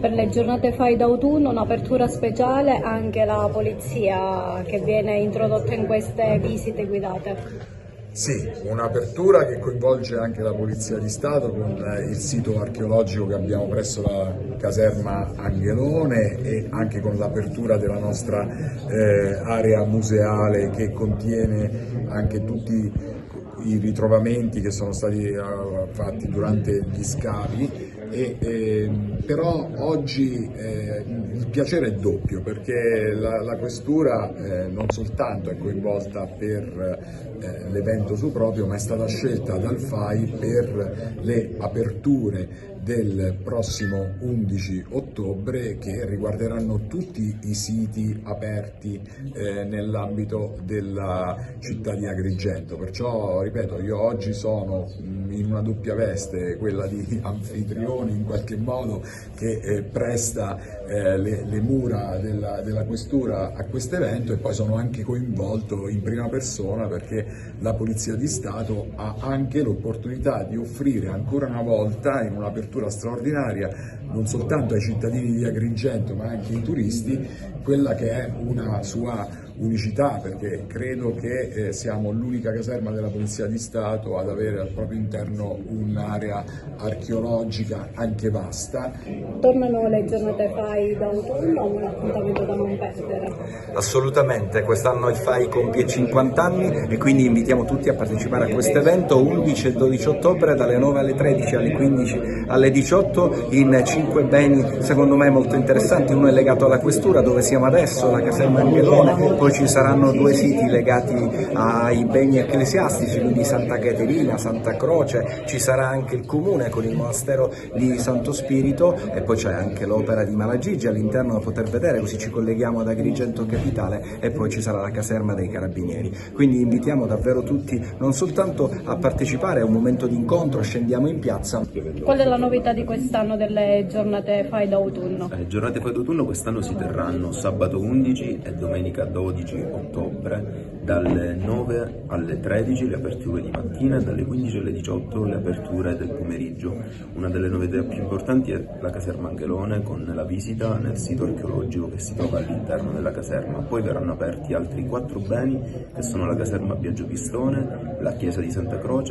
Per le giornate FAI d'autunno un'apertura speciale anche la polizia che viene introdotta in queste visite guidate. Sì, un'apertura che coinvolge anche la Polizia di Stato con il sito archeologico che abbiamo presso la caserma Angelone e anche con l'apertura della nostra area museale che contiene anche tutti i ritrovamenti che sono stati fatti durante gli scavi. Però oggi il piacere è doppio perché la questura non soltanto è coinvolta per l'evento su proprio, ma è stata scelta dal FAI per le aperture del prossimo 11 ottobre che riguarderanno tutti i siti aperti nell'ambito della città di Agrigento. Perciò, ripeto, io oggi sono in una doppia veste, quella di anfitrione in qualche modo che presta le mura della questura a questo evento, e poi sono anche coinvolto in prima persona perché la Polizia di Stato ha anche l'opportunità di offrire ancora una volta, in un'apertura straordinaria, non soltanto ai cittadini di Agrigento ma anche ai turisti, quella che è una sua unicità, perché credo che siamo l'unica caserma della Polizia di Stato ad avere al proprio interno un'area archeologica anche vasta. Tornano le giornate FAI d'autunno, un appuntamento da non perdere. Assolutamente, quest'anno il FAI compie 50 anni e quindi invitiamo tutti a partecipare a questo evento 11 e 12 ottobre dalle 9 alle 13, alle 15, alle 18 in 5 beni secondo me molto interessanti. Uno è legato alla questura dove siamo adesso, la caserma Angelone, poi ci saranno 2 siti legati ai beni ecclesiastici, quindi Santa Caterina, Santa Croce, ci sarà anche il comune con il monastero di Santo Spirito e poi c'è anche l'opera di Malagigi all'interno da poter vedere, così ci colleghiamo ad Agrigento capitale, e poi ci sarà la caserma dei carabinieri. Quindi invitiamo davvero tutti non soltanto a partecipare a un momento di incontro, scendiamo in piazza. Qual è la novità di quest'anno delle giornate FAI d'autunno? Le giornate FAI d'autunno quest'anno si terranno sabato 11 e domenica 12 ottobre, dalle 9 alle 13 le aperture di mattina e dalle 15 alle 18 le aperture del pomeriggio. Una delle novità più importanti è la caserma Angelone con la visita nel sito archeologico che si trova all'interno della caserma. Poi verranno aperti altri 4 beni che sono la caserma Biagio Pistone, la chiesa di Santa Croce,